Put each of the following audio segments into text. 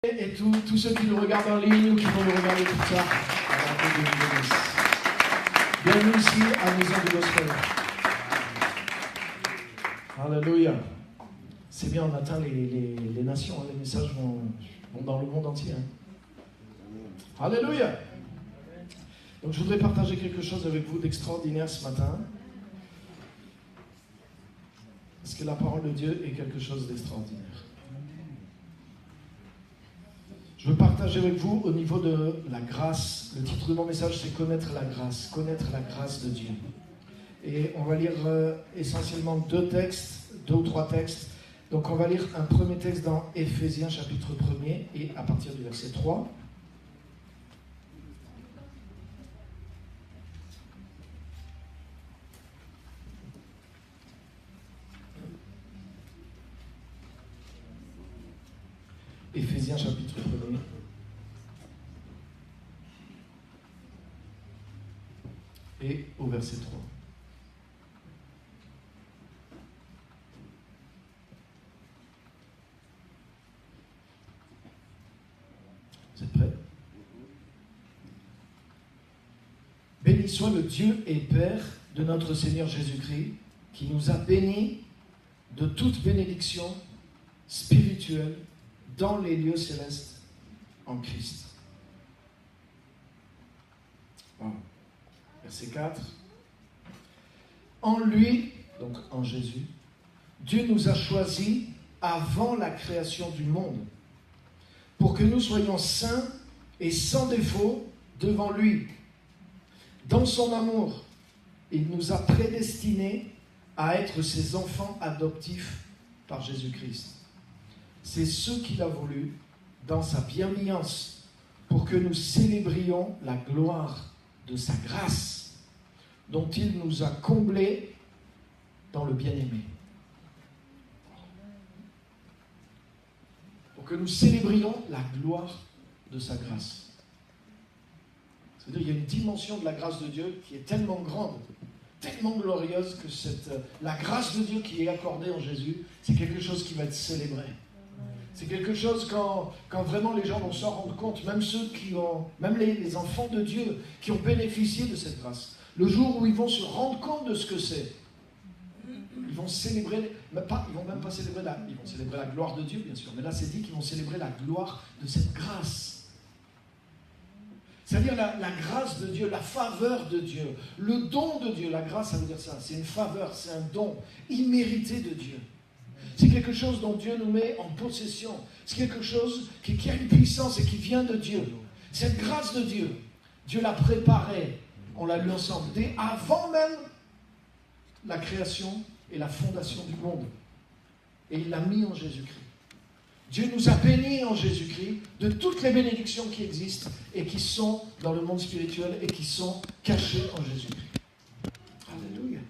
Et tous ceux qui nous regardent en ligne ou qui vont nous regarder tout ça, bienvenue ici à Maison du Gospel. Alléluia. C'est bien, on atteint les nations, les messages vont dans le monde entier. Alléluia. Donc je voudrais partager quelque chose avec vous d'extraordinaire ce matin. Parce que la parole de Dieu est quelque chose d'extraordinaire. Je veux partager avec vous au niveau de la grâce. Le titre de mon message, c'est connaître la grâce de Dieu. Et on va lire essentiellement deux ou trois textes. Donc on va lire un premier texte dans Éphésiens chapitre 1er et à partir du verset 3. Éphésiens chapitre 1er. Et au verset 3. Vous êtes prêts? Béni soit le Dieu et Père de notre Seigneur Jésus-Christ, qui nous a bénis de toute bénédiction spirituelle dans les lieux célestes en Christ. Wow. Verset 4. En lui, donc en Jésus, Dieu nous a choisis avant la création du monde, pour que nous soyons saints et sans défaut devant lui. Dans son amour, il nous a prédestinés à être ses enfants adoptifs par Jésus-Christ. C'est ce qu'il a voulu dans sa bienveillance pour que nous célébrions la gloire de sa grâce dont il nous a comblés dans le bien-aimé. Pour que nous célébrions la gloire de sa grâce. C'est-à-dire qu'il y a une dimension de la grâce de Dieu qui est tellement grande, tellement glorieuse que la grâce de Dieu qui est accordée en Jésus, c'est quelque chose qui va être célébré. C'est quelque chose quand vraiment les gens vont s'en rendre compte, même les enfants de Dieu qui ont bénéficié de cette grâce. Le jour où ils vont se rendre compte de ce que c'est, ils vont célébrer, ils vont même pas célébrer ils vont célébrer la gloire de Dieu, bien sûr, mais là c'est dit qu'ils vont célébrer la gloire de cette grâce. C'est-à-dire la grâce de Dieu, la faveur de Dieu, le don de Dieu. La grâce, ça veut dire ça, c'est une faveur, c'est un don immérité de Dieu. C'est quelque chose dont Dieu nous met en possession. C'est quelque chose qui a une puissance et qui vient de Dieu. Cette grâce de Dieu, Dieu l'a préparée, on l'a lu ensemble, dès avant même la création et la fondation du monde. Et il l'a mis en Jésus-Christ. Dieu nous a bénis en Jésus-Christ de toutes les bénédictions qui existent et qui sont dans le monde spirituel et qui sont cachées en Jésus-Christ. Alléluia.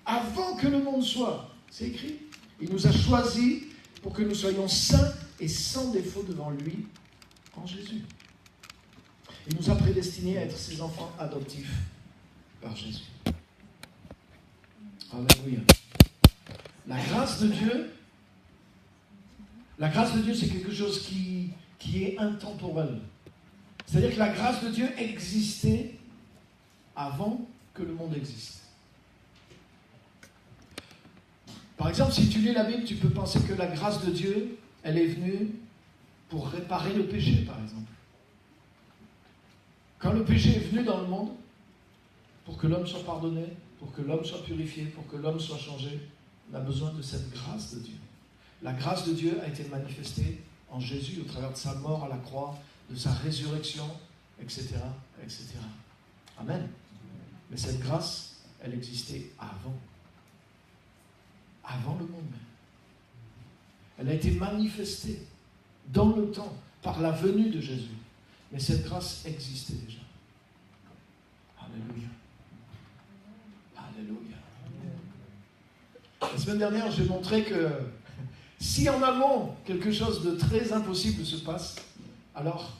Avant que le monde soit, c'est écrit, il nous a choisis pour que nous soyons saints et sans défaut devant lui en Jésus. Il nous a prédestinés à être ses enfants adoptifs par Jésus. Alléluia. La grâce de Dieu, c'est quelque chose qui est intemporel. C'est-à-dire que la grâce de Dieu existait avant que le monde existe. Par exemple, si tu lis la Bible, tu peux penser que la grâce de Dieu, elle est venue pour réparer le péché, par exemple. Quand le péché est venu dans le monde, pour que l'homme soit pardonné, pour que l'homme soit purifié, pour que l'homme soit changé, on a besoin de cette grâce de Dieu. La grâce de Dieu a été manifestée en Jésus au travers de sa mort à la croix, de sa résurrection, etc., etc. Amen. Mais cette grâce, elle existait avant le monde même. Elle a été manifestée dans le temps par la venue de Jésus. Mais cette grâce existait déjà. Alléluia. Alléluia. La semaine dernière, j'ai montré que si en amont quelque chose de très impossible se passe, alors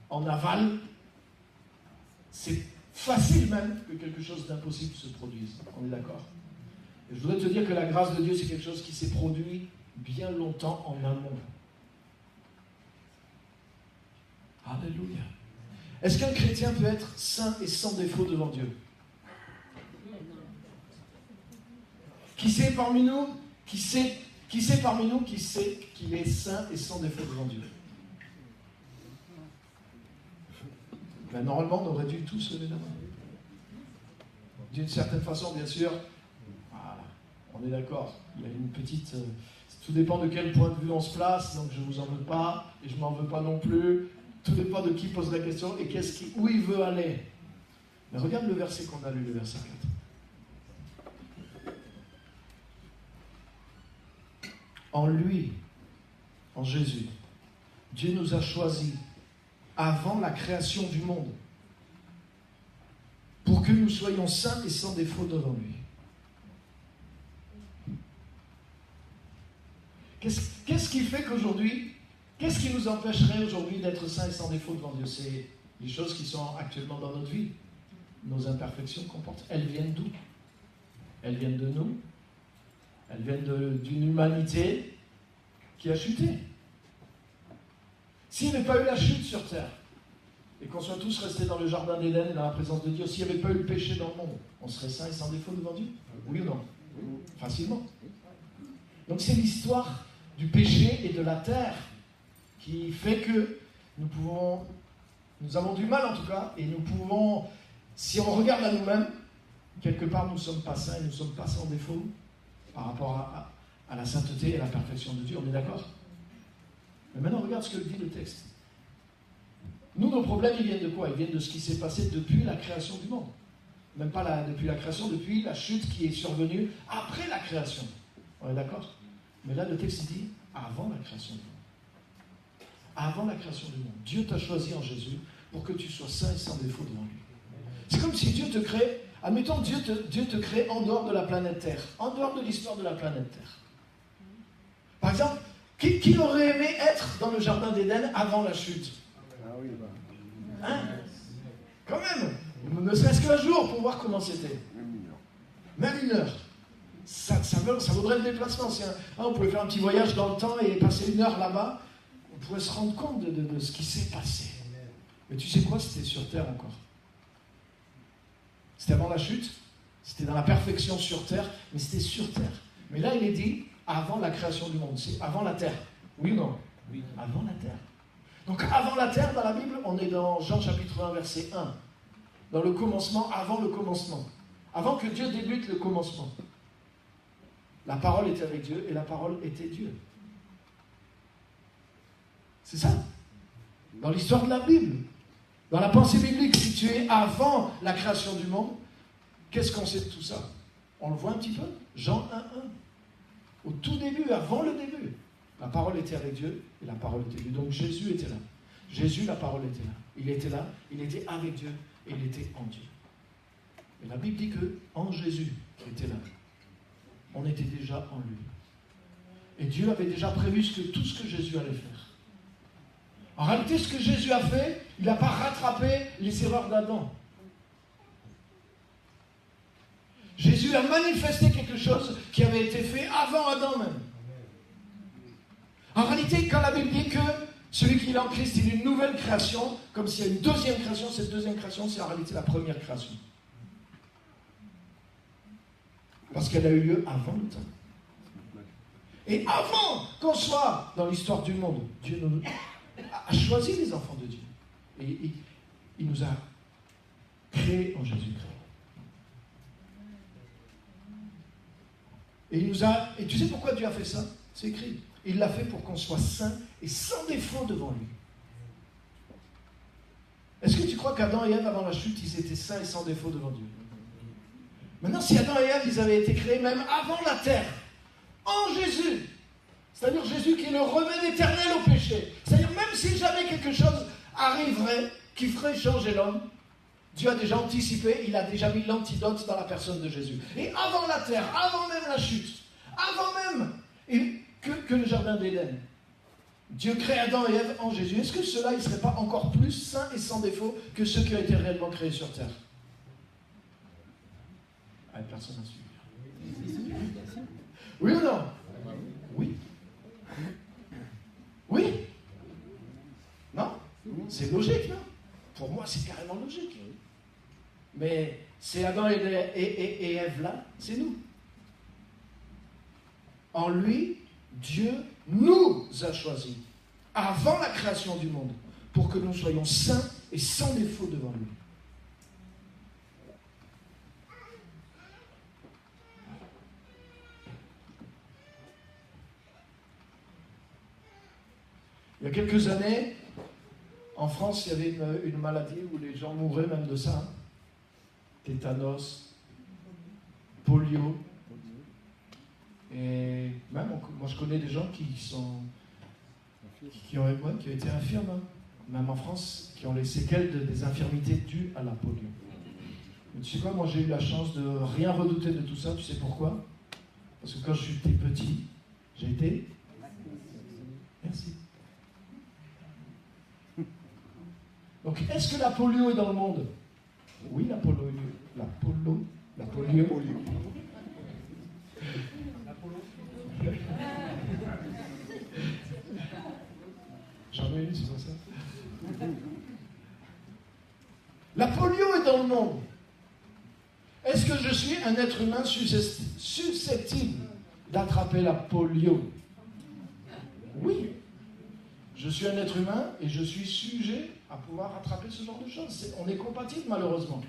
en aval, c'est facile même que quelque chose d'impossible se produise. On est d'accord? Et je voudrais te dire que la grâce de Dieu, c'est quelque chose qui s'est produit bien longtemps en amont. Alléluia. Est-ce qu'un chrétien peut être saint et sans défaut devant Dieu? Qui sait parmi nous qu'il est saint et sans défaut devant Dieu? Ben, normalement, on aurait dû tous lever la main. D'une certaine façon, bien sûr, voilà, on est d'accord. Il y a une petite... tout dépend de quel point de vue on se place, donc je ne vous en veux pas, et je ne m'en veux pas non plus. Tout dépend de qui pose la question et où il veut aller. Mais regarde le verset qu'on a lu, le verset 4. En lui, en Jésus, Dieu nous a choisis avant la création du monde pour que nous soyons saints et sans défaut devant lui. Qu'est-ce qui fait qu'aujourd'hui, qu'est-ce qui nous empêcherait aujourd'hui d'être saints et sans défaut devant Dieu? C'est les choses qui sont actuellement dans notre vie. Nos imperfections qu'on porte. Elles viennent d'où? Elles viennent de nous. Elles viennent d'une humanité qui a chuté. S'il n'y avait pas eu la chute sur terre, et qu'on soit tous restés dans le jardin d'Éden et dans la présence de Dieu, s'il n'y avait pas eu le péché dans le monde, on serait saints et sans défaut devant Dieu? Oui ou non? Facilement. Donc c'est l'histoire du péché et de la terre qui fait que nous avons du mal en tout cas, et nous pouvons, si on regarde à nous-mêmes, quelque part nous ne sommes pas saints et nous ne sommes pas sans défaut par rapport à la sainteté et à la perfection de Dieu, on est d'accord? Mais maintenant regarde ce que dit le texte. Nous, nos problèmes, ils viennent de quoi? Ils viennent de ce qui s'est passé depuis la création du monde. Même pas depuis la création, depuis la chute qui est survenue après la création. On est d'accord? Mais là, le texte dit avant la création du monde. Avant la création du monde. Dieu t'a choisi en Jésus pour que tu sois saint et sans défaut devant lui. C'est comme si Dieu te crée, admettons, Dieu te crée en dehors de la planète Terre, en dehors de l'histoire de la planète Terre. Par exemple, qui aurait aimé être dans le jardin d'Éden avant la chute? Hein? Quand même, ne serait-ce qu'un jour pour voir comment c'était. Même une heure. Ça vaudrait le déplacement. On pouvait faire un petit voyage dans le temps et passer une heure là-bas. On pourrait se rendre compte de ce qui s'est passé. Mais tu sais quoi? C'était sur terre encore. C'était avant la chute. C'était dans la perfection sur terre. Mais c'était sur terre. Mais là, il est dit avant la création du monde. C'est avant la terre. Oui ou non? Oui. Avant la terre. Donc avant la terre, dans la Bible, on est dans Jean chapitre 1, verset 1. Dans le commencement, avant le commencement. Avant que Dieu débute le commencement. La parole était avec Dieu et la parole était Dieu. C'est ça. Dans l'histoire de la Bible. Dans la pensée biblique située avant la création du monde, qu'est-ce qu'on sait de tout ça? On le voit un petit peu? Jean 1, 1. Au tout début, avant le début. La parole était avec Dieu et la parole était Dieu. Donc Jésus était là. Jésus, la parole était là. Il était là, il était avec Dieu et il était en Dieu. Et la Bible dit que en Jésus, qui était là, on était déjà en lui. Et Dieu avait déjà prévu tout ce que Jésus allait faire. En réalité, ce que Jésus a fait, il n'a pas rattrapé les erreurs d'Adam. Jésus a manifesté quelque chose qui avait été fait avant Adam même. En réalité, quand la Bible dit que celui qui est en Christ, il est une nouvelle création, comme s'il y a une deuxième création, cette deuxième création, c'est en réalité la première création. Parce qu'elle a eu lieu avant le temps. Et avant qu'on soit dans l'histoire du monde, Dieu a choisi les enfants de Dieu. Et il nous a créés en Jésus-Christ. Et tu sais pourquoi Dieu a fait ça? C'est écrit. Il l'a fait pour qu'on soit saint et sans défaut devant lui. Est-ce que tu crois qu'Adam et Ève, avant la chute, ils étaient saints et sans défaut devant Dieu? Maintenant, si Adam et Ève, ils avaient été créés même avant la terre, en Jésus, c'est-à-dire Jésus qui est le remède éternel au péché, c'est-à-dire même si jamais quelque chose arriverait qui ferait changer l'homme, Dieu a déjà anticipé, il a déjà mis l'antidote dans la personne de Jésus. Et avant la terre, avant même la chute, avant même que le jardin d'Éden, Dieu crée Adam et Ève en Jésus. Est-ce que ceux-là, ils ne seraient pas encore plus saints et sans défaut que ceux qui ont été réellement créés sur terre? Personne n'a suivi. Oui ou non? Oui. C'est logique, non? Pour moi, c'est carrément logique. Mais c'est Adam et Ève là, c'est nous. En lui, Dieu nous a choisis avant la création du monde pour que nous soyons saints et sans défaut devant lui. Il y a quelques années, en France, il y avait une maladie où les gens mouraient même de ça. Tétanos, polio. Et même, moi je connais des gens qui ont été infirmes, hein, même en France, qui ont les séquelles des infirmités dues à la polio. Mais tu sais quoi, moi j'ai eu la chance de rien redouter de tout ça. Tu sais pourquoi? Parce que quand j'étais petit, j'ai été... Merci. Donc, est-ce que la polio est dans le monde? Oui, la polio. J'en ai une, c'est pas ça. La polio est dans le monde. Est-ce que je suis un être humain susceptible d'attraper la polio? Oui. Je suis un être humain et je suis sujet à pouvoir attraper ce genre de choses. On est compatibles, malheureusement.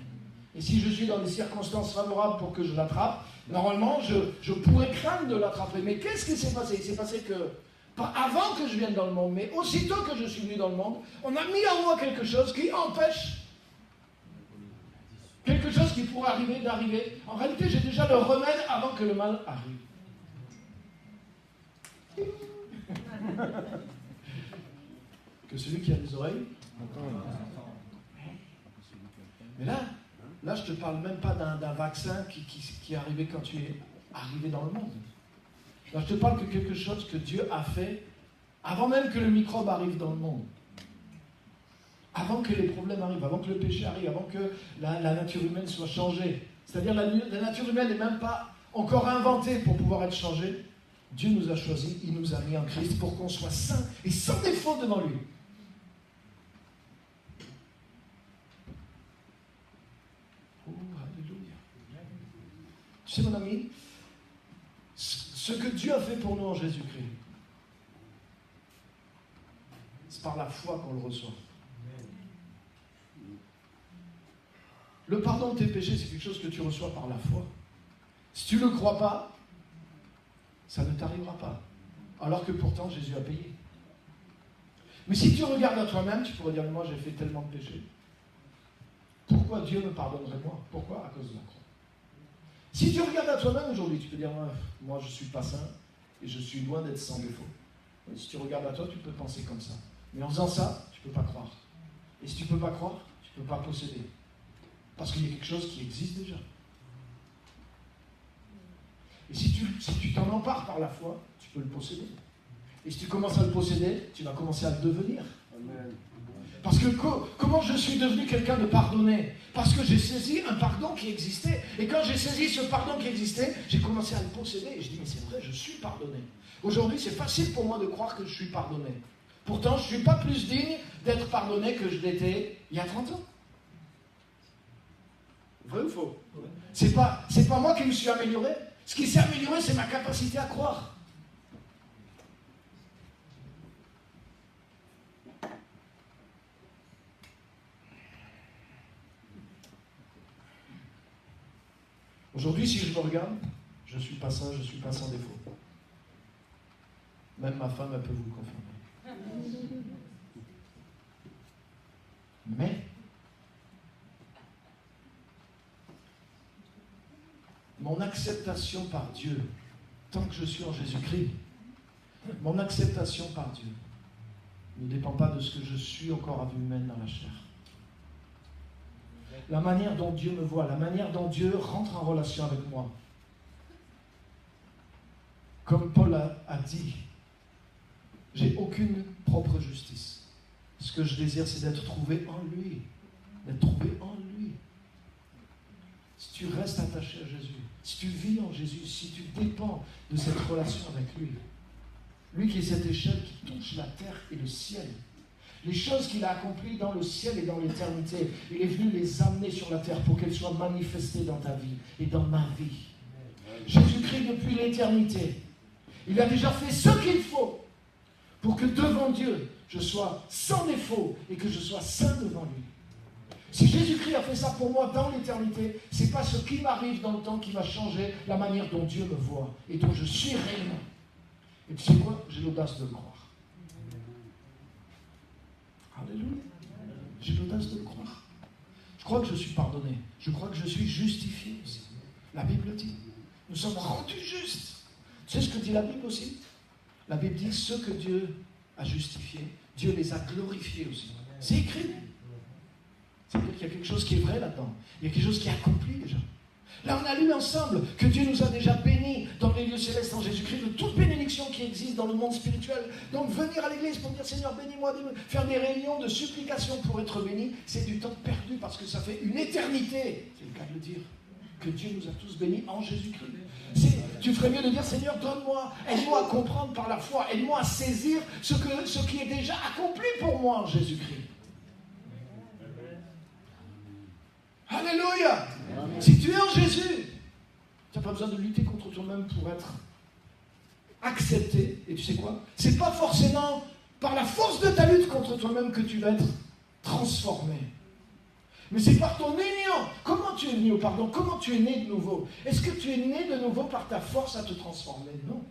Et si je suis dans des circonstances favorables pour que je l'attrape, normalement, je pourrais craindre de l'attraper. Mais qu'est-ce qui s'est passé? Il s'est passé que, pas avant que je vienne dans le monde, mais aussitôt que je suis venu dans le monde, on a mis en moi quelque chose qui empêche quelque chose qui pourrait arriver d'arriver. En réalité, j'ai déjà le remède avant que le mal arrive. Que celui qui a des oreilles. Mais là, je ne te parle même pas d'un vaccin qui est arrivé quand tu es arrivé dans le monde. Là, je te parle que quelque chose que Dieu a fait avant même que le microbe arrive dans le monde. Avant que les problèmes arrivent, avant que le péché arrive, avant que la nature humaine soit changée. C'est-à-dire la nature humaine n'est même pas encore inventée pour pouvoir être changée. Dieu nous a choisis, il nous a mis en Christ pour qu'on soit saints et sans défaut devant lui. Oh, alléluia. Tu sais, mon ami, ce que Dieu a fait pour nous en Jésus-Christ, c'est par la foi qu'on le reçoit. Le pardon de tes péchés, c'est quelque chose que tu reçois par la foi. Si tu ne le crois pas, ça ne t'arrivera pas. Alors que pourtant, Jésus a payé. Mais si tu regardes à toi-même, tu pourrais dire, moi j'ai fait tellement de péchés. Pourquoi Dieu me pardonnerait moi? Pourquoi? À cause de la croix. Si tu regardes à toi-même aujourd'hui, tu peux dire, moi je ne suis pas saint et je suis loin d'être sans défaut. Et si tu regardes à toi, tu peux penser comme ça. Mais en faisant ça, tu ne peux pas croire. Et si tu ne peux pas croire, tu ne peux pas posséder. Parce qu'il y a quelque chose qui existe déjà. Et si tu t'en empares par la foi, tu peux le posséder. Et si tu commences à le posséder, tu vas commencer à le devenir. Amen. Parce que comment je suis devenu quelqu'un de pardonné? Parce que j'ai saisi un pardon qui existait. Et quand j'ai saisi ce pardon qui existait, j'ai commencé à le posséder. Et je dis, mais c'est vrai, je suis pardonné. Aujourd'hui, c'est facile pour moi de croire que je suis pardonné. Pourtant, je ne suis pas plus digne d'être pardonné que je l'étais il y a 30 ans. Vrai ou faux? C'est pas moi qui me suis amélioré. Ce qui s'est amélioré, c'est ma capacité à croire. Aujourd'hui, si je me regarde, je ne suis pas saint, je ne suis pas sans défaut. Même ma femme, elle peut vous le confirmer. Mais, mon acceptation par Dieu, tant que je suis en Jésus-Christ, mon acceptation par Dieu ne dépend pas de ce que je suis encore à vue humaine dans la chair. La manière dont Dieu me voit, la manière dont Dieu rentre en relation avec moi. Comme Paul a dit, j'ai aucune propre justice. Ce que je désire, c'est d'être trouvé en lui. D'être trouvé en lui. Si tu restes attaché à Jésus, si tu vis en Jésus, si tu dépends de cette relation avec lui, lui qui est cette échelle qui touche la terre et le ciel, Les choses qu'il a accomplies dans le ciel et dans l'éternité, il est venu les amener sur la terre pour qu'elles soient manifestées dans ta vie et dans ma vie. Jésus-Christ, depuis l'éternité, il a déjà fait ce qu'il faut pour que devant Dieu, je sois sans défaut et que je sois saint devant lui. Si Jésus-Christ a fait ça pour moi dans l'éternité, ce n'est pas ce qui m'arrive dans le temps qui va changer la manière dont Dieu me voit et dont je suis réellement. Et tu sais quoi? J'ai l'audace de le croire. Alléluia. J'ai l'audace de le croire. Je crois que je suis pardonné. Je crois que je suis justifié aussi. La Bible dit. Nous sommes rendus justes. Tu sais ce que dit la Bible aussi? La Bible dit ceux que Dieu a justifiés, Dieu les a glorifiés aussi. C'est écrit. C'est-à-dire qu'il y a quelque chose qui est vrai là-dedans. Il y a quelque chose qui est accompli déjà. Là, on a lu ensemble que Dieu nous a déjà bénis dans les lieux célestes en Jésus-Christ de toute bénédiction qui existe dans le monde spirituel. Donc, venir à l'église pour dire Seigneur, bénis-moi, faire des réunions de supplication pour être béni, c'est du temps perdu parce que ça fait une éternité, c'est le cas de le dire, que Dieu nous a tous bénis en Jésus-Christ. Tu ferais mieux de dire Seigneur, donne-moi, aide-moi à comprendre par la foi, aide-moi à saisir ce qui est déjà accompli pour moi en Jésus-Christ. Alléluia. Si tu es en Jésus, tu n'as pas besoin de lutter contre toi-même pour être accepté. Et tu sais quoi? C'est pas forcément par la force de ta lutte contre toi-même que tu vas être transformé. Mais c'est par ton union. Comment tu es venu au pardon? Comment tu es né de nouveau? Est-ce que tu es né de nouveau par ta force à te transformer? Non.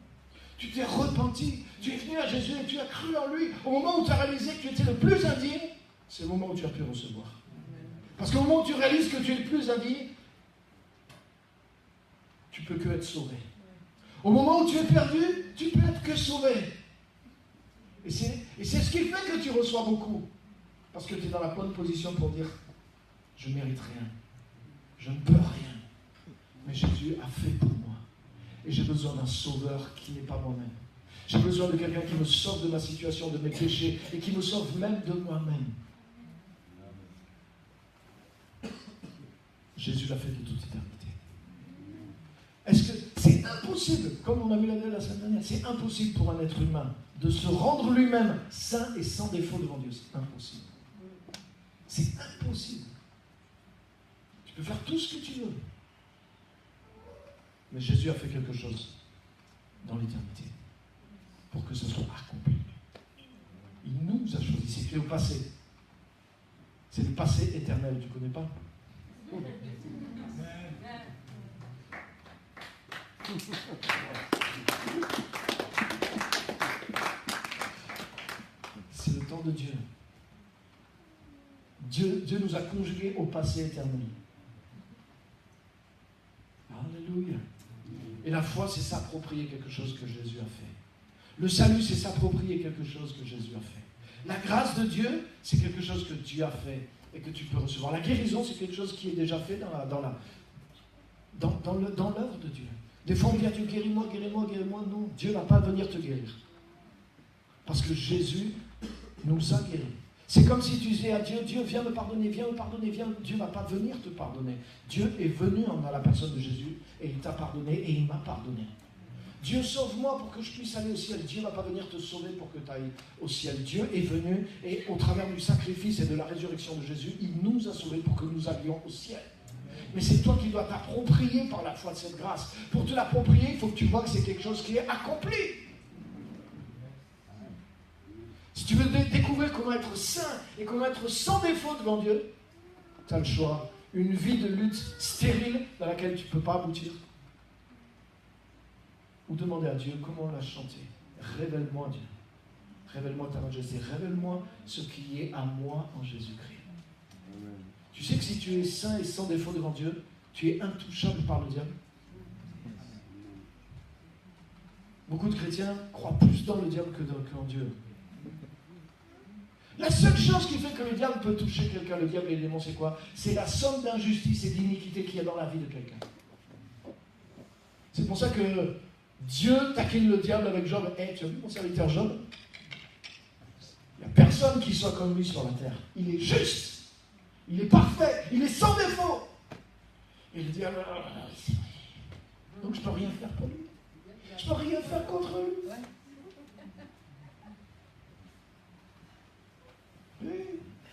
Tu t'es repenti. Tu es venu à Jésus et tu as cru en lui. Au moment où tu as réalisé que tu étais le plus indigne, c'est le moment où tu as pu recevoir. Parce qu'au moment où tu réalises que tu es le plus indigne, tu ne peux que être sauvé. Au moment où tu es perdu, tu ne peux être que sauvé. Et c'est ce qui fait que tu reçois beaucoup. Parce que tu es dans la bonne position pour dire je ne mérite rien. Je ne peux rien. Mais Jésus a fait pour moi. Et j'ai besoin d'un sauveur qui n'est pas moi-même. J'ai besoin de quelqu'un qui me sauve de ma situation, de mes péchés, et qui me sauve même de moi-même. Jésus l'a fait de toute éternité. Est-ce que c'est impossible, comme on a vu la semaine dernière, c'est impossible pour un être humain de se rendre lui-même saint et sans défaut devant Dieu? C'est impossible. C'est impossible. Tu peux faire tout ce que tu veux. Mais Jésus a fait quelque chose dans l'éternité pour que ce soit accompli. Il nous a choisi. C'est fait au passé. C'est le passé éternel. Tu ne connais pas? C'est le temps de Dieu. Dieu nous a conjugués au passé éternel. Alléluia. Et la foi, c'est s'approprier quelque chose que Jésus a fait. Le salut, c'est s'approprier quelque chose que Jésus a fait. La grâce de Dieu, c'est quelque chose que Dieu a fait et que tu peux recevoir. La guérison, c'est quelque chose qui est déjà fait dans l'œuvre de Dieu. Des fois, on dit à Dieu, guéris-moi, guéris-moi, guéris-moi. Non, Dieu n'a pas à venir te guérir. Parce que Jésus nous a guéris. C'est comme si tu disais à Dieu, Dieu, viens me pardonner, viens me pardonner, viens. Dieu ne va pas venir te pardonner. Dieu est venu en la personne de Jésus et il t'a pardonné et il m'a pardonné. Dieu, sauve-moi pour que je puisse aller au ciel. Dieu ne va pas venir te sauver pour que tu ailles au ciel. Dieu est venu et au travers du sacrifice et de la résurrection de Jésus, il nous a sauvés pour que nous allions au ciel. Mais c'est toi qui dois t'approprier par la foi de cette grâce. Pour te l'approprier, il faut que tu vois que c'est quelque chose qui est accompli. Si tu veux découvrir comment être saint et comment être sans défaut devant Dieu, tu as le choix. Une vie de lutte stérile dans laquelle tu ne peux pas aboutir. Ou demander à Dieu comment on l'a chanté. Révèle-moi Dieu. Révèle-moi ta majesté. Révèle-moi ce qui est à moi en Jésus-Christ. Amen. Tu sais que si tu es saint et sans défaut devant Dieu, tu es intouchable par le diable. Beaucoup de chrétiens croient plus dans le diable qu'en Dieu. La seule chose qui fait que le diable peut toucher quelqu'un, le diable et les démons, c'est quoi? C'est la somme d'injustice et d'iniquité qu'il y a dans la vie de quelqu'un. C'est pour ça que Dieu taquine le diable avec Job. Hey, tu as vu mon serviteur Job? Il n'y a personne qui soit comme lui sur la terre. Il est juste. Il est parfait. Il est sans défaut. Et le diable, donc je ne peux rien faire pour lui. Je ne peux rien faire contre lui.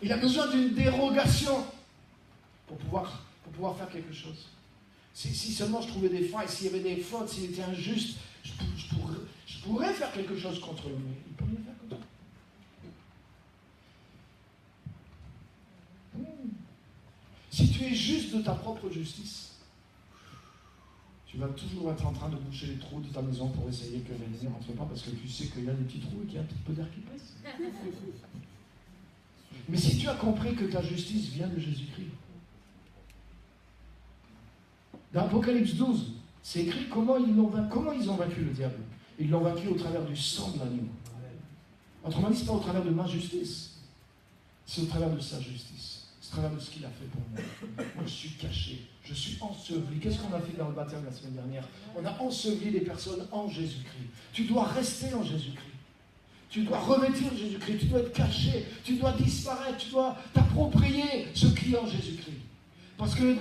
Il a besoin d'une dérogation pour pouvoir faire quelque chose. Si seulement je trouvais des failles, s'il y avait des fautes, s'il était injuste, je pourrais faire quelque chose contre lui. Mais il peut rien faire contre lui. Si tu es juste de ta propre justice, tu vas toujours être en train de boucher les trous de ta maison pour essayer que l'ennemi ne rentre pas, parce que tu sais qu'il y a des petits trous et qu'il y a un petit peu d'air qui passe. Mais si tu as compris que ta justice vient de Jésus-Christ, dans Apocalypse 12, c'est écrit comment ils ont vaincu le diable. Ils l'ont vaincu au travers du sang de l'agneau. Autrement dit, ce n'est pas au travers de ma justice, c'est au travers de sa justice. C'est au travers de ce qu'il a fait pour moi. Moi, je suis caché, je suis enseveli. Qu'est-ce qu'on a fait dans le baptême la semaine dernière? On a enseveli les personnes en Jésus-Christ. Tu dois rester en Jésus-Christ. Tu dois revêtir Jésus-Christ, tu dois être caché, tu dois disparaître, tu dois t'approprier ce qui est en Jésus-Christ. Parce que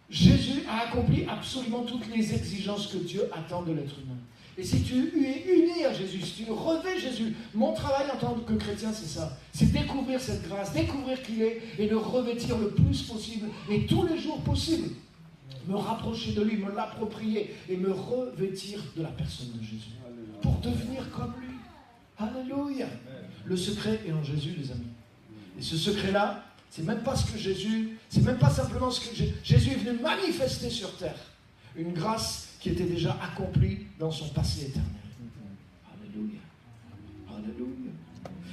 Jésus a accompli absolument toutes les exigences que Dieu attend de l'être humain. Et si tu es uni à Jésus, si tu revêts Jésus, mon travail en tant que chrétien, c'est ça. C'est découvrir cette grâce, découvrir qui il est et le revêtir le plus possible et tous les jours possible. Me rapprocher de lui, me l'approprier et me revêtir de la personne de Jésus. Pour devenir comme lui. Alléluia. Le secret est en Jésus, les amis. Et ce secret-là, c'est même pas ce que Jésus, c'est même pas simplement ce que Jésus est venu manifester sur terre. Une grâce qui était déjà accomplie dans son passé éternel. Alléluia. Alléluia.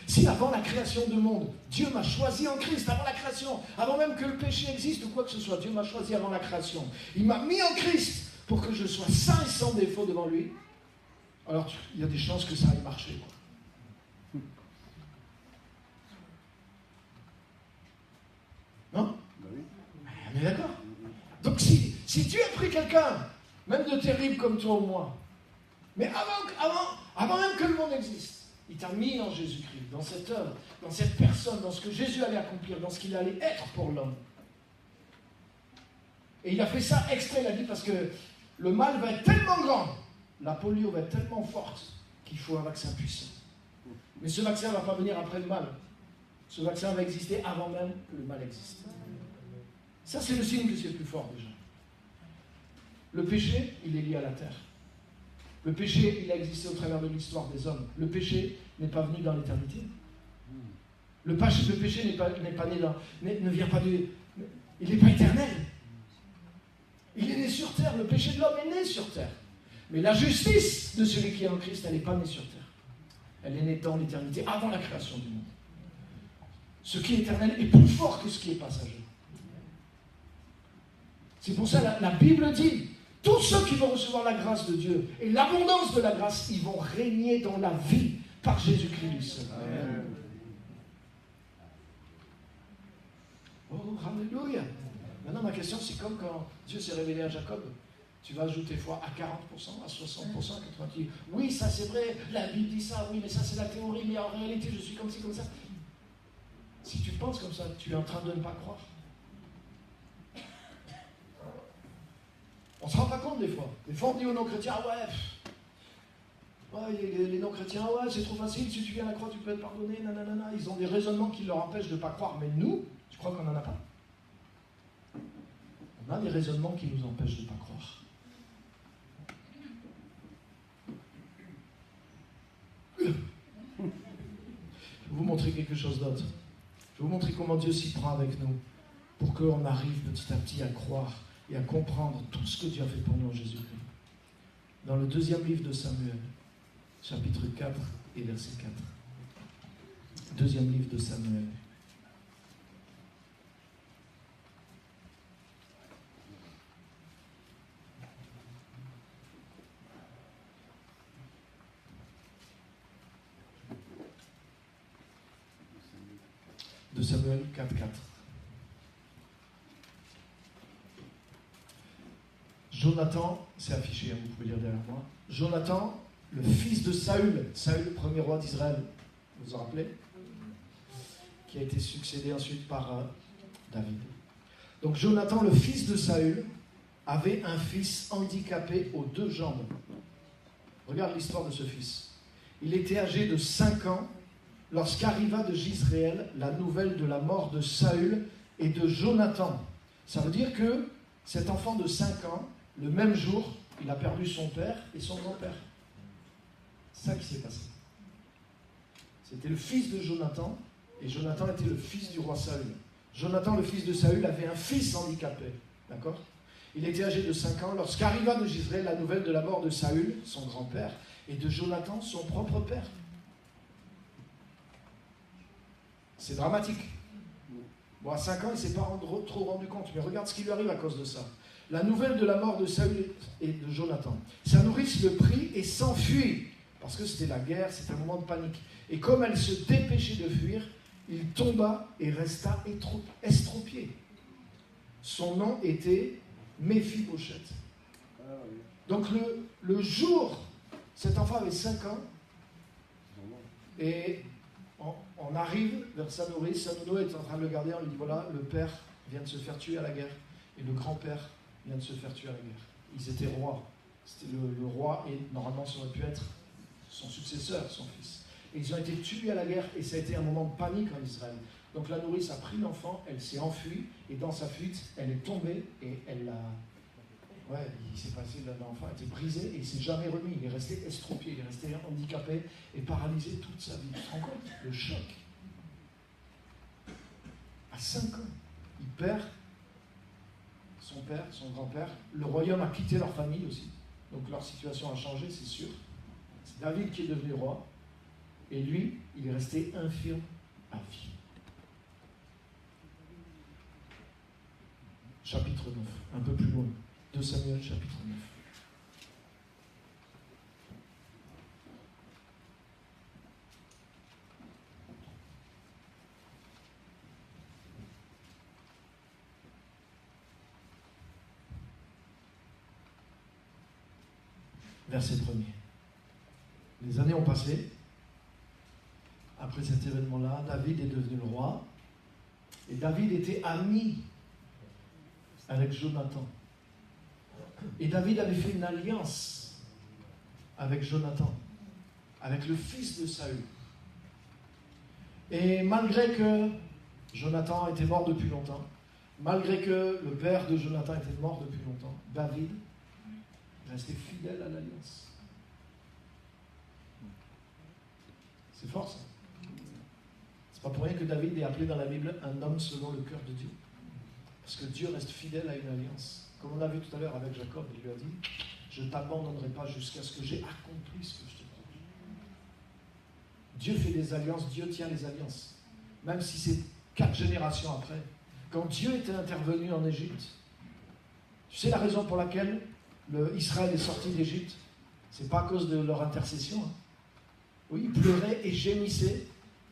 Si avant la création du monde, Dieu m'a choisi en Christ, avant la création, avant même que le péché existe ou quoi que ce soit, Dieu m'a choisi avant la création. Il m'a mis en Christ pour que je sois saint et sans défaut devant lui. Alors, il y a des chances que ça aille marcher, quoi. Non? On est d'accord? Donc si Dieu a pris quelqu'un, même de terrible comme toi ou moi, mais avant même que le monde existe, il t'a mis en Jésus-Christ, dans cette œuvre, dans cette personne, dans ce que Jésus allait accomplir, dans ce qu'il allait être pour l'homme. Et il a fait ça exprès, il a dit, parce que le mal va être tellement grand, la polio va être tellement forte, qu'il faut un vaccin puissant. Mais ce vaccin ne va pas venir après le mal. Ce vaccin va exister avant même que le mal existe. Ça, c'est le signe que c'est le plus fort déjà. Le péché, il est lié à la terre. Le péché, il a existé au travers de l'histoire des hommes. Le péché n'est pas venu dans l'éternité. Le péché n'est pas né dans, ne vient pas du... Il n'est pas éternel. Il est né sur terre. Le péché de l'homme est né sur terre. Mais la justice de celui qui est en Christ, elle n'est pas née sur terre. Elle est née dans l'éternité, avant la création du monde. Ce qui est éternel est plus fort que ce qui est passager. C'est pour ça que la Bible dit, tous ceux qui vont recevoir la grâce de Dieu et l'abondance de la grâce, ils vont régner dans la vie par Jésus-Christ seul. Amen. Oh, alléluia. Maintenant, ma question, c'est comme quand Dieu s'est révélé à Jacob. Tu vas ajouter foi à 40%, à 60%, à 90%. Oui, ça c'est vrai, la Bible dit ça, oui, mais ça c'est la théorie, mais en réalité, je suis comme ci, comme ça. Si tu penses comme ça, tu es en train de ne pas croire. On ne se rend pas compte des fois. Des fois, on dit aux non-chrétiens, les non-chrétiens, c'est trop facile, si tu viens à la croix, tu peux être pardonné, nanana. Ils ont des raisonnements qui leur empêchent de ne pas croire. Mais nous, tu crois qu'on n'en a pas? On a des raisonnements qui nous empêchent de ne pas croire. Je vais vous montrer quelque chose d'autre. Je vais vous montrer comment Dieu s'y prend avec nous pour qu'on arrive petit à petit à croire et à comprendre tout ce que Dieu a fait pour nous en Jésus-Christ. Dans le 2e livre de Samuel, chapitre 4 et verset 4. 2e livre de Samuel. De Samuel 4, 4. Jonathan, c'est affiché, vous pouvez lire derrière moi. Jonathan, le fils de Saül, Saül, premier roi d'Israël, vous vous en rappelez? Qui a été succédé ensuite par David. Donc Jonathan, le fils de Saül, avait un fils handicapé aux 2 jambes. Regarde l'histoire de ce fils. Il était âgé de 5 ans lorsqu'arriva de Jezréel la nouvelle de la mort de Saül et de Jonathan. Ça veut dire que cet enfant de 5 ans, le même jour, il a perdu son père et son grand-père. C'est ça qui s'est passé. C'était le fils de Jonathan, et Jonathan était le fils du roi Saül. Jonathan, le fils de Saül, avait un fils handicapé. D'accord ? Il était âgé de 5 ans lorsqu'arriva de Jezréel la nouvelle de la mort de Saül, son grand-père, et de Jonathan, son propre père. C'est dramatique. Bon, à 5 ans, il ne s'est pas trop rendu compte, mais regarde ce qui lui arrive à cause de ça. La nouvelle de la mort de Saül et de Jonathan. Sa nourrice le prit et s'enfuit, parce que c'était la guerre, c'était un moment de panique. Et comme elle se dépêchait de fuir, il tomba et resta estropié. Son nom était Méphibosheth. Donc le jour, cet enfant avait 5 ans, et on arrive vers sa nourrice est en train de le garder, on lui dit voilà, le père vient de se faire tuer à la guerre, et le grand-père vient de se faire tuer à la guerre. Ils étaient rois. C'était le roi, et normalement ça aurait pu être son successeur, son fils. Et ils ont été tués à la guerre, et ça a été un moment de panique en Israël. Donc la nourrice a pris l'enfant, elle s'est enfuie, et dans sa fuite, elle est tombée, et elle l'a... Ouais, il s'est passé, l'enfant a été brisé, et il ne s'est jamais remis. Il est resté estropié, il est resté handicapé, et paralysé toute sa vie. Tu te rends compte ? Le choc. À 5 ans, il perd son père, son grand-père. Le royaume a quitté leur famille aussi. Donc leur situation a changé, c'est sûr. C'est David qui est devenu roi. Et lui, il est resté infirme à vie. Chapitre 9, un peu plus loin. 2 Samuel, chapitre 9. Verset 1er. Les années ont passé. Après cet événement-là, David est devenu le roi. Et David était ami avec Jonathan. Et David avait fait une alliance avec Jonathan, avec le fils de Saül. Et malgré que Jonathan était mort depuis longtemps, malgré que le père de Jonathan était mort depuis longtemps, David restait fidèle à l'alliance. C'est fort ça. C'est pas pour rien que David est appelé dans la Bible un homme selon le cœur de Dieu. Parce que Dieu reste fidèle à une alliance. Comme on l'a vu tout à l'heure avec Jacob, il lui a dit « Je ne t'abandonnerai pas jusqu'à ce que j'ai accompli ce que je te promets. » Dieu fait des alliances, Dieu tient les alliances. Même si c'est 4 générations après. Quand Dieu était intervenu en Égypte, tu sais la raison pour laquelle Israël est sorti d'Égypte? Ce n'est pas à cause de leur intercession. Hein. Oui, ils pleuraient et gémissaient.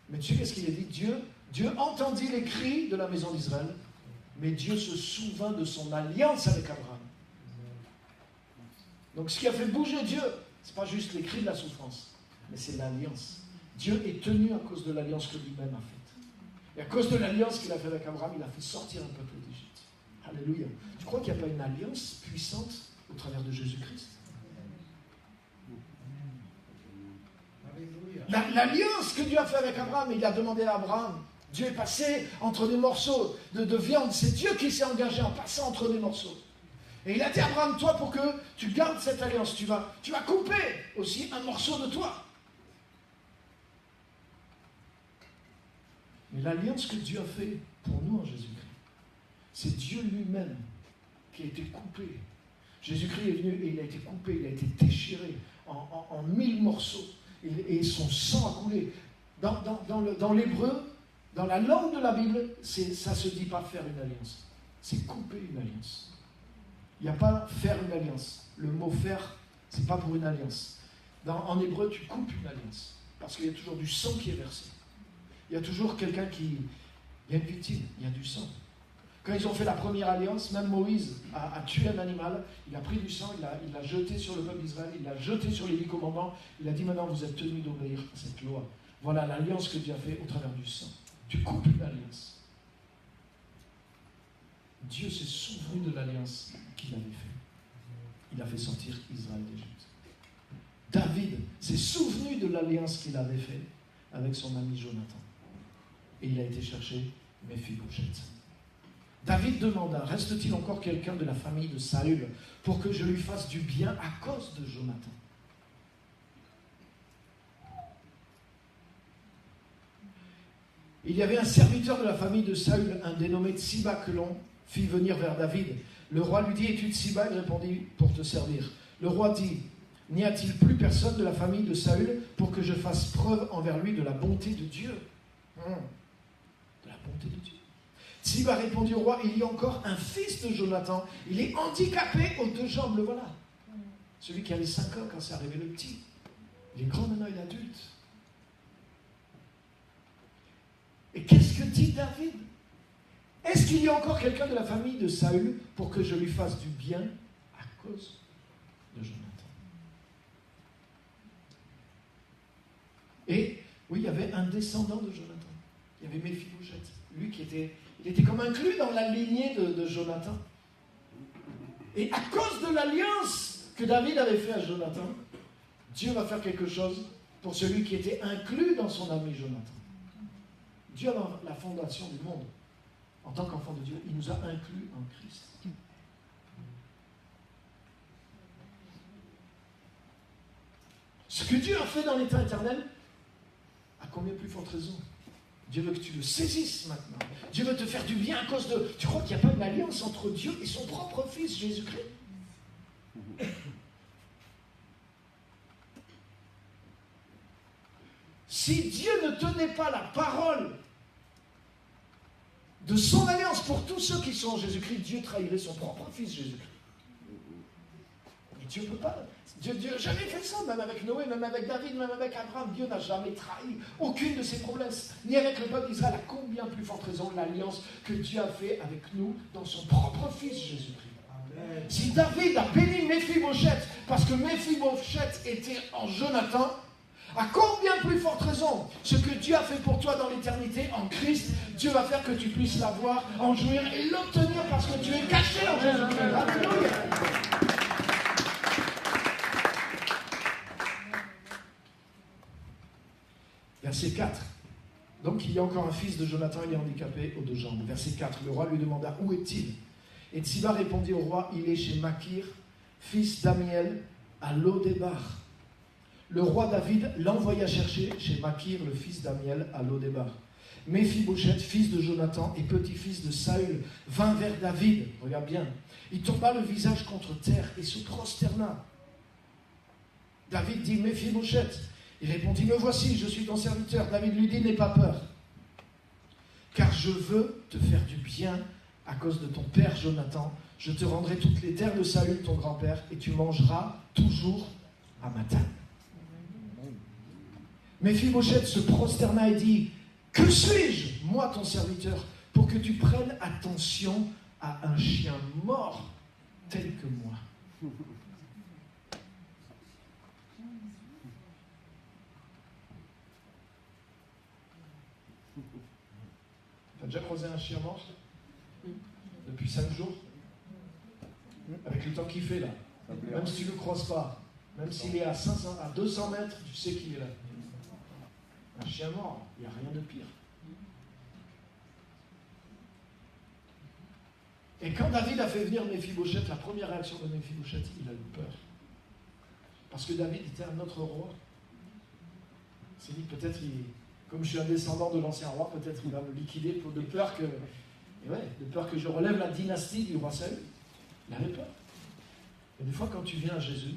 Mais tu sais qu'est-ce qu'il a dit? Dieu entendit les cris de la maison d'Israël. Mais Dieu se souvint de son alliance avec Abraham. Donc ce qui a fait bouger Dieu, ce n'est pas juste les cris de la souffrance, mais c'est l'alliance. Dieu est tenu à cause de l'alliance que lui-même a faite. Et à cause de l'alliance qu'il a faite avec Abraham, il a fait sortir un peuple d'Égypte. Alléluia. Tu crois qu'il n'y a pas une alliance puissante au travers de Jésus-Christ? L'alliance que Dieu a faite avec Abraham, il a demandé à Abraham. Dieu est passé entre des morceaux de viande. C'est Dieu qui s'est engagé en passant entre des morceaux. Et il a dit à Abraham, toi, pour que tu gardes cette alliance, tu vas couper aussi un morceau de toi. Mais l'alliance que Dieu a faite pour nous en Jésus-Christ, c'est Dieu lui-même qui a été coupé. Jésus-Christ est venu et il a été coupé, il a été déchiré en 1000 morceaux. Et son sang a coulé. Dans l'hébreu, dans la langue de la Bible, ça ne se dit pas faire une alliance. C'est couper une alliance. Il n'y a pas faire une alliance. Le mot faire, ce n'est pas pour une alliance. En hébreu, tu coupes une alliance. Parce qu'il y a toujours du sang qui est versé. Il y a toujours quelqu'un qui... Il y a une victime, il y a du sang. Quand ils ont fait la première alliance, même Moïse a tué un animal, il a pris du sang, il l'a jeté sur le peuple d'Israël, il l'a jeté sur les 10 commandements, il a dit maintenant vous êtes tenus d'obéir à cette loi. Voilà l'alliance que Dieu a fait au travers du sang. Tu coupes une alliance. Dieu s'est souvenu de l'alliance qu'il avait faite. Il a fait sortir Israël d'Égypte. David s'est souvenu de l'alliance qu'il avait faite avec son ami Jonathan. Et il a été chercher Méphibosheth. David demanda, reste-t-il encore quelqu'un de la famille de Saül pour que je lui fasse du bien à cause de Jonathan? Il y avait un serviteur de la famille de Saül, un dénommé Tsiba, que l'on fit venir vers David. Le roi lui dit, es-tu Tsiba? Il répondit, pour te servir. Le roi dit, n'y a-t-il plus personne de la famille de Saül pour que je fasse preuve envers lui de la bonté de Dieu? De la bonté de Dieu. Tsiba répondit au roi, il y a encore un fils de Jonathan, il est handicapé aux 2 jambes, le voilà. Celui qui avait 5 ans quand c'est arrivé le petit. Il est grand maintenant, il est adulte. Et qu'est-ce que dit David? Est-ce qu'il y a encore quelqu'un de la famille de Saül pour que je lui fasse du bien à cause de Jonathan? Et oui, il y avait un descendant de Jonathan. Il y avait Méphibosheth. Lui il était comme inclus dans la lignée de Jonathan. Et à cause de l'alliance que David avait fait à Jonathan, Dieu va faire quelque chose pour celui qui était inclus dans son ami Jonathan. Dieu, avant la fondation du monde, en tant qu'enfant de Dieu, il nous a inclus en Christ. Ce que Dieu a fait dans l'état éternel, à combien plus forte raison? Dieu veut que tu le saisisses maintenant. Dieu veut te faire du bien à cause de... Tu crois qu'il n'y a pas une alliance entre Dieu et son propre Fils, Jésus-Christ? Si Dieu ne tenait pas la parole de son alliance pour tous ceux qui sont en Jésus-Christ, Dieu trahirait son propre Fils, Jésus-Christ. Et Dieu ne peut pas. Dieu n'a jamais fait ça, même avec Noé, même avec David, même avec Abraham. Dieu n'a jamais trahi aucune de ses promesses, ni avec le peuple d'Israël. À combien plus forte raison l'alliance que Dieu a fait avec nous dans son propre Fils, Jésus-Christ. Amen. Si David a béni Méphibosheth parce que Méphibosheth était en Jonathan, à combien plus forte raison, ce que Dieu a fait pour toi dans l'éternité en Christ, Dieu va faire que tu puisses l'avoir, en jouir et l'obtenir parce que tu es caché en Jésus-Christ. Alléluia. Verset 4. Donc il y a encore un fils de Jonathan, il est handicapé aux 2 jambes. Verset 4. Le roi lui demanda, où est-il? Et Tsiba répondit au roi, il est chez Makir, fils d'Amiel, à Lo-Débar. Le roi David l'envoya chercher chez Makir, le fils d'Amiel, à Lo-Débar. Méphibosheth, fils de Jonathan et petit-fils de Saül, vint vers David. Regarde bien. Il tomba le visage contre terre et se prosterna. David dit, Méphibosheth. Il répondit, me voici, je suis ton serviteur. David lui dit, n'aie pas peur, car je veux te faire du bien à cause de ton père Jonathan. Je te rendrai toutes les terres de Saül, ton grand-père, et tu mangeras toujours à ma table. Méphibosheth se prosterna et dit, que suis-je, moi ton serviteur, pour que tu prennes attention à un chien mort tel que moi? T'as déjà croisé un chien mort depuis 5 jours? Avec le temps qu'il fait là. Même si tu ne le croises pas, même s'il est à 200 mètres, tu sais qu'il est là. Un chien mort, il n'y a rien de pire. Et quand David a fait venir Méphibosheth, la première réaction de Méphibosheth, il a eu peur. Parce que David était un autre roi. Il s'est dit, peut-être, comme je suis un descendant de l'ancien roi, peut-être il va me liquider de peur que je relève la dynastie du roi Saül. Il avait peur. Et des fois, quand tu viens à Jésus,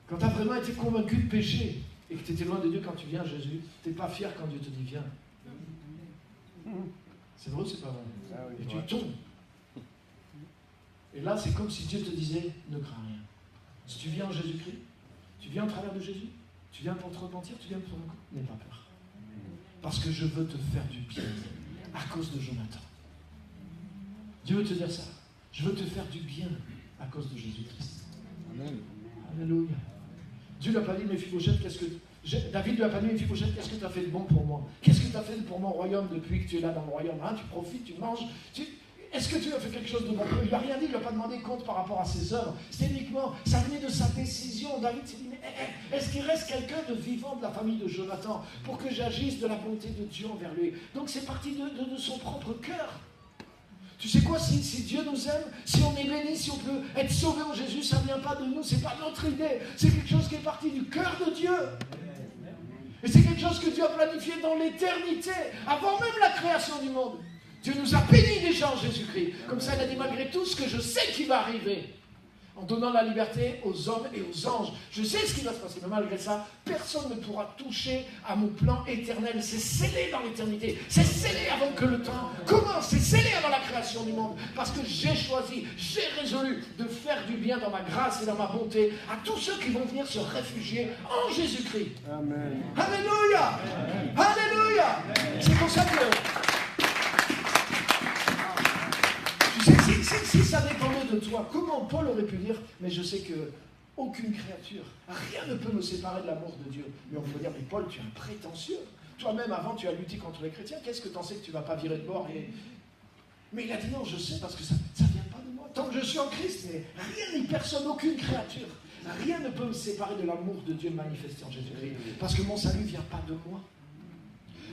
quand tu as vraiment été convaincu de péché, et que tu étais loin de Dieu quand tu viens à Jésus, tu n'es pas fier quand Dieu te dit viens. C'est vrai ou c'est pas vrai? Et tu tombes. Et là, c'est comme si Dieu te disait, ne crains rien. Si tu viens en Jésus-Christ, tu viens au travers de Jésus, tu viens pour te repentir, tu viens pour te repentir, n'aie pas peur. Parce que je veux te faire du bien à cause de Jonathan. Dieu veut te dire ça. Je veux te faire du bien à cause de Jésus-Christ. Amen. Alléluia. Dieu lui a pas dit, Méphibosheth, David lui a pas dit, Méphibosheth, qu'est-ce que tu as fait de bon pour moi? Qu'est-ce que tu as fait pour mon royaume depuis que tu es là dans mon royaume? Tu profites, tu manges. est-ce que Dieu a fait quelque chose de bon? Il ne lui a rien dit, il ne lui a pas demandé compte par rapport à ses œuvres. C'était uniquement, ça venait de sa décision. David s'est dit, mais est-ce qu'il reste quelqu'un de vivant de la famille de Jonathan pour que j'agisse de la bonté de Dieu envers lui? Donc c'est parti de son propre cœur. Tu sais quoi, si Dieu nous aime, si on est béni, si on peut être sauvé en Jésus, ça ne vient pas de nous, ce n'est pas notre idée. C'est quelque chose qui est parti du cœur de Dieu. Et c'est quelque chose que Dieu a planifié dans l'éternité, avant même la création du monde. Dieu nous a bénis déjà en Jésus-Christ. Comme ça, il a dit, malgré tout ce que je sais qui va arriver, en donnant la liberté aux hommes et aux anges. Je sais ce qui va se passer, mais malgré ça, personne ne pourra toucher à mon plan éternel. C'est scellé dans l'éternité. C'est scellé avant que le temps commence. C'est scellé avant la création du monde. Parce que j'ai choisi, j'ai résolu de faire du bien dans ma grâce et dans ma bonté à tous ceux qui vont venir se réfugier en Jésus-Christ. Amen. Alléluia. Alléluia. C'est pour ça que... Si ça dépendait de toi, comment Paul aurait pu dire, mais je sais que aucune créature, rien ne peut me séparer de l'amour de Dieu. Mais on peut dire, mais Paul, tu es un prétentieux. Toi-même, avant, tu as lutté contre les chrétiens. Qu'est-ce que tu en sais que tu ne vas pas virer de bord Mais il a dit, non, je sais, parce que ça ne vient pas de moi. Tant que je suis en Christ, mais rien ni personne, aucune créature, rien ne peut me séparer de l'amour de Dieu manifesté en Jésus-Christ. Parce que mon salut ne vient pas de moi.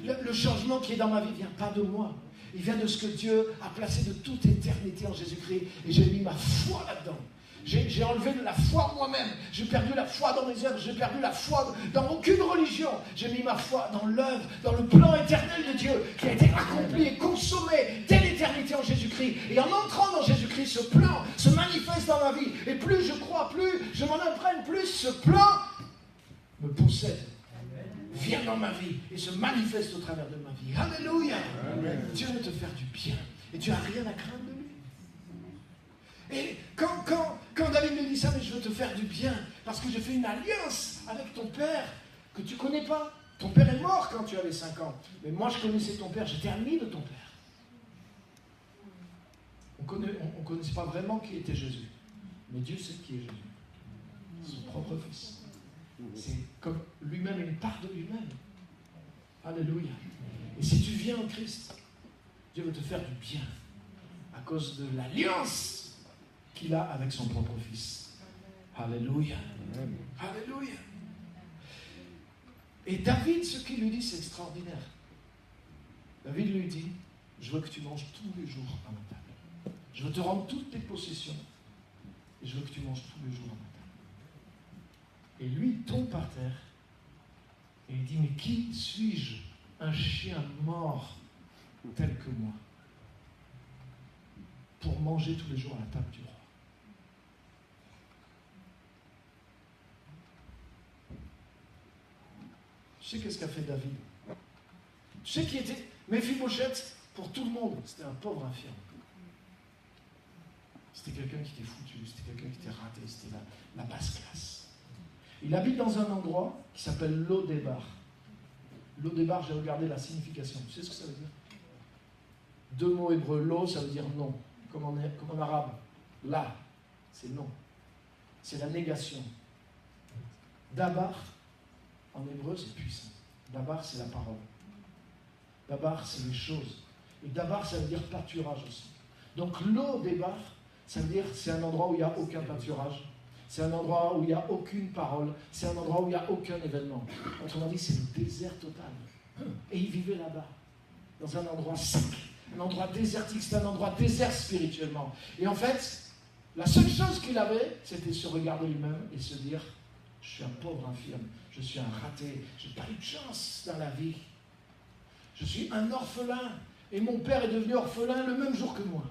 Le changement qui est dans ma vie ne vient pas de moi. Il vient de ce que Dieu a placé de toute éternité en Jésus-Christ. Et j'ai mis ma foi là-dedans. J'ai enlevé de la foi moi-même. J'ai perdu la foi dans mes œuvres. J'ai perdu la foi dans aucune religion. J'ai mis ma foi dans l'œuvre, dans le plan éternel de Dieu qui a été accompli et consommé dès l'éternité en Jésus-Christ. Et en entrant dans Jésus-Christ, ce plan se manifeste dans ma vie. Et plus je crois, plus je m'en imprègne, plus ce plan me possède. Vient dans ma vie et se manifeste au travers de ma vie. Alléluia. Amen. Dieu veut te faire du bien et tu n'as rien à craindre de lui. Et quand David me dit ça, mais je veux te faire du bien parce que j'ai fait une alliance avec ton père que tu ne connais pas. Ton père est mort quand tu avais 5 ans. Mais moi je connaissais ton père, j'étais ami de ton père. On ne connaissait pas vraiment qui était Jésus. Mais Dieu sait qui est Jésus. Son propre fils. C'est comme lui-même, une part de lui-même. Alléluia. Et si tu viens en Christ, Dieu veut te faire du bien à cause de l'alliance qu'il a avec son propre Fils. Alléluia. Alléluia. Et David, ce qu'il lui dit, c'est extraordinaire. David lui dit, je veux que tu manges tous les jours à ma table. Je veux te rendre toutes tes possessions. Et je veux que tu manges tous les jours à ma table. Et lui, il tombe par terre et il dit, mais qui suis-je, un chien mort tel que moi, pour manger tous les jours à la table du roi? Tu sais qu'est-ce qu'a fait David? Tu sais qui était Méphibosheth pour tout le monde? C'était un pauvre infirme. C'était quelqu'un qui était foutu, c'était quelqu'un qui était raté, c'était la basse classe. Il habite dans un endroit qui s'appelle Lo-Débar. Lo-Débar, j'ai regardé la signification. Tu sais ce que ça veut dire? 2 mots hébreux. Lo, ça veut dire non. Comme en arabe. La, c'est non. C'est la négation. Dabar, en hébreu, c'est puissant. Dabar, c'est la parole. Dabar, c'est les choses. Et Dabar, ça veut dire pâturage aussi. Donc Lo-Débar, ça veut dire c'est un endroit où il n'y a aucun pâturage. C'est un endroit où il n'y a aucune parole. C'est un endroit où il n'y a aucun événement. Autrement dit, c'est le désert total. Et il vivait là-bas, dans un endroit sec, un endroit désertique. C'est un endroit désert spirituellement. Et en fait, la seule chose qu'il avait, c'était se regarder lui-même et se dire, je suis un pauvre infirme, je suis un raté, je n'ai pas eu de chance dans la vie. Je suis un orphelin. Et mon père est devenu orphelin le même jour que moi.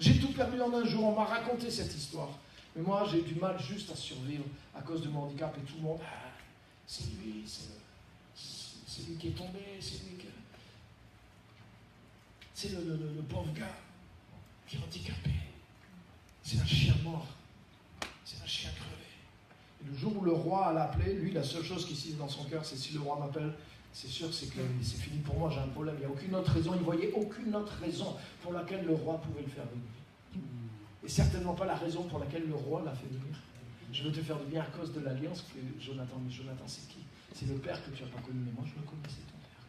J'ai tout perdu en un jour, on m'a raconté cette histoire. Mais moi, j'ai eu du mal juste à survivre à cause de mon handicap et tout le monde, c'est lui, c'est lui qui est tombé, c'est lui qui... C'est le pauvre gars qui est handicapé. C'est un chien mort. C'est un chien crevé. Et le jour où le roi l'a appelé, lui, la seule chose qui s'y dans son cœur, c'est si le roi m'appelle, c'est sûr, c'est que c'est fini pour moi, j'ai un problème. Il n'y a aucune autre raison. Il ne voyait aucune autre raison pour laquelle le roi pouvait le faire venir. Et certainement pas la raison pour laquelle le roi l'a fait venir. Je veux te faire du bien à cause de l'alliance que Jonathan. Mais Jonathan, c'est qui? C'est le père que tu n'as pas connu. Mais moi, je le connaissais, ton père.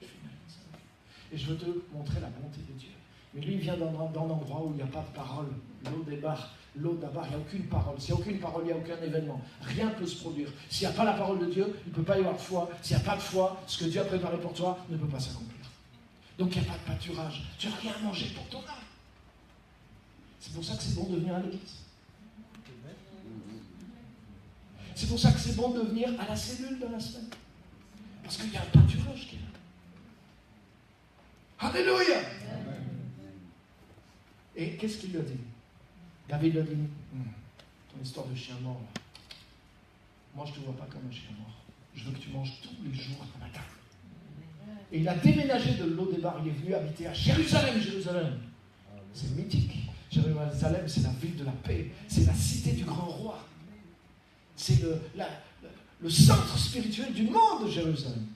Je fais une alliance avec lui. et je veux te montrer la bonté de Dieu. Mais lui, il vient dans un endroit où il n'y a pas de parole. L'eau débarque, l'eau d'abord, il n'y a aucune parole. S'il n'y a aucune parole, il n'y a aucun événement. Rien ne peut se produire. S'il n'y a pas la parole de Dieu, il ne peut pas y avoir de foi. S'il n'y a pas de foi, ce que Dieu a préparé pour toi ne peut pas s'accomplir. Donc il n'y a pas de pâturage. Tu n'as rien à manger pour ton âme. C'est pour ça que c'est bon de venir à l'église. C'est pour ça que c'est bon de venir à la cellule dans la semaine. Parce qu'il y a un pâturage qui est là. Alléluia! Et qu'est-ce qu'il lui a dit? David lui a dit, ton histoire de chien mort, là. Moi, je ne te vois pas comme un chien mort. Je veux que tu manges tous les jours à ma table. Et il a déménagé de Lo-débar. Il est venu habiter à Jérusalem. Jérusalem, c'est mythique. Jérusalem, c'est la ville de la paix. C'est la cité du grand roi. C'est le centre spirituel du monde, Jérusalem.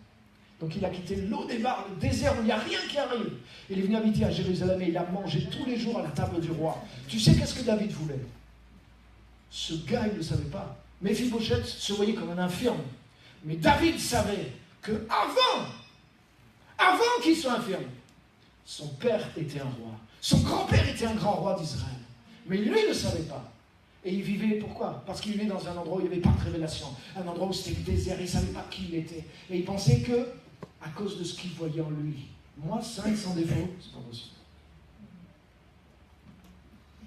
Donc il a quitté Lo-débar, le désert où il n'y a rien qui arrive. Il est venu habiter à Jérusalem et il a mangé tous les jours à la table du roi. Tu sais qu'est-ce que David voulait? Ce gars, il ne le savait pas. Méphibosheth se voyait comme un infirme. Mais David savait que avant qu'il soit infirme, son père était un roi. Son grand-père était un grand roi d'Israël. Mais lui ne savait pas. Et il vivait, pourquoi? Parce qu'il vivait dans un endroit où il n'y avait pas de révélation. Un endroit où c'était le désert, il ne savait pas qui il était. Et il pensait que, à cause de ce qu'il voyait en lui, moi, saint et sans défaut, c'est pas possible.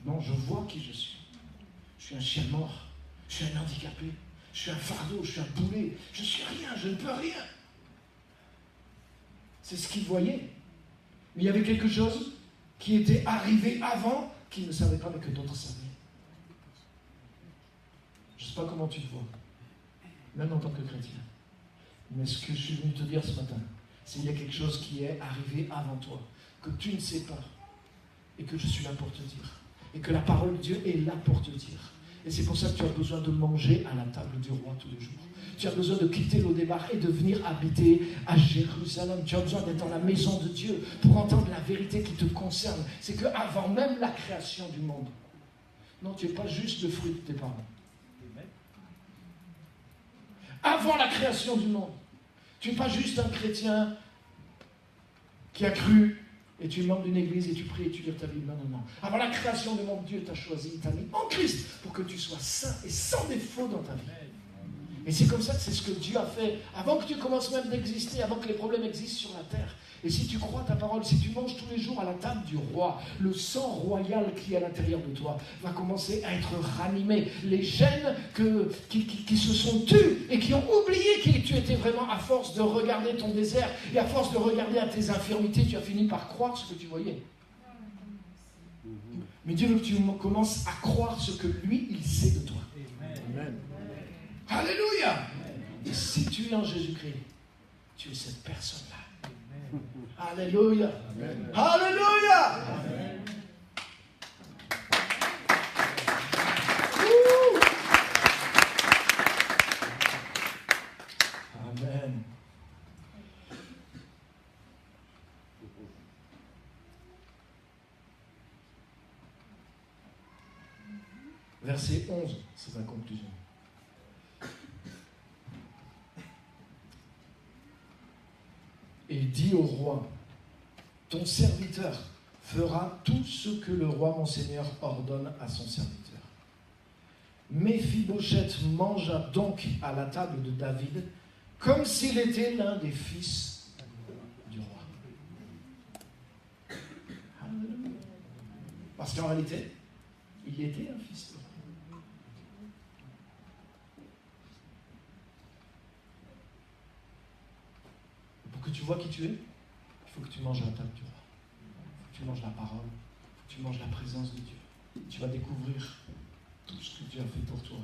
Non, je vois qui je suis. Je suis un chien mort. Je suis un handicapé. Je suis un fardeau. Je suis un boulet. Je suis rien. Je ne peux rien. C'est ce qu'il voyait. Mais il y avait quelque chose qui était arrivé avant, qu'il ne savait pas, mais que d'autres savaient. Je ne sais pas comment tu te vois, même en tant que chrétien. Mais ce que je suis venu te dire ce matin, c'est qu'il y a quelque chose qui est arrivé avant toi, que tu ne sais pas, et que je suis là pour te dire. Et que la parole de Dieu est là pour te dire. Et c'est pour ça que tu as besoin de manger à la table du roi tous les jours. Tu as besoin de quitter Lo-débar et de venir habiter à Jérusalem. Tu as besoin d'être dans la maison de Dieu pour entendre la vérité qui te concerne. C'est qu'avant même la création du monde, non, tu n'es pas juste le fruit de tes parents. Avant la création du monde, tu n'es pas juste un chrétien qui a cru et tu es membre d'une église et tu pries et tu lis ta Bible. Non, non, non. Avant la création du monde, Dieu t'a choisi, t'a mis en Christ pour que tu sois saint et sans défaut dans ta vie. Et c'est comme ça que c'est ce que Dieu a fait avant que tu commences même d'exister, avant que les problèmes existent sur la terre. Et si tu crois ta parole, si tu manges tous les jours à la table du roi, le sang royal qui est à l'intérieur de toi va commencer à être ranimé. Les gènes qui se sont tus et qui ont oublié qui tu étais vraiment, à force de regarder ton désert et à force de regarder à tes infirmités, tu as fini par croire ce que tu voyais. Mais Dieu veut que tu commences à croire ce que lui, il sait de toi. Amen. Alléluia. Et si tu es en Jésus-Christ, tu es cette personne-là. Alléluia. Amen. Alléluia. Amen. Amen. Verset 11, c'est la conclusion. Et dit au roi, ton serviteur fera tout ce que le roi mon Seigneur ordonne à son serviteur. Méphibosheth mangea donc à la table de David comme s'il était l'un des fils du roi. Parce qu'en réalité, il était un fils du roi. Pour que tu vois qui tu es, il faut que tu manges à la table du roi. Il faut que tu manges la parole. Il faut que tu manges la présence de Dieu. Tu vas découvrir tout ce que Dieu a fait pour toi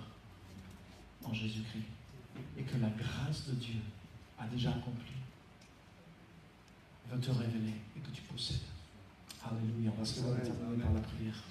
en Jésus-Christ. Et que la grâce de Dieu a déjà accompli. Veut te révéler et que tu possèdes. Alléluia. On va se terminer par la prière.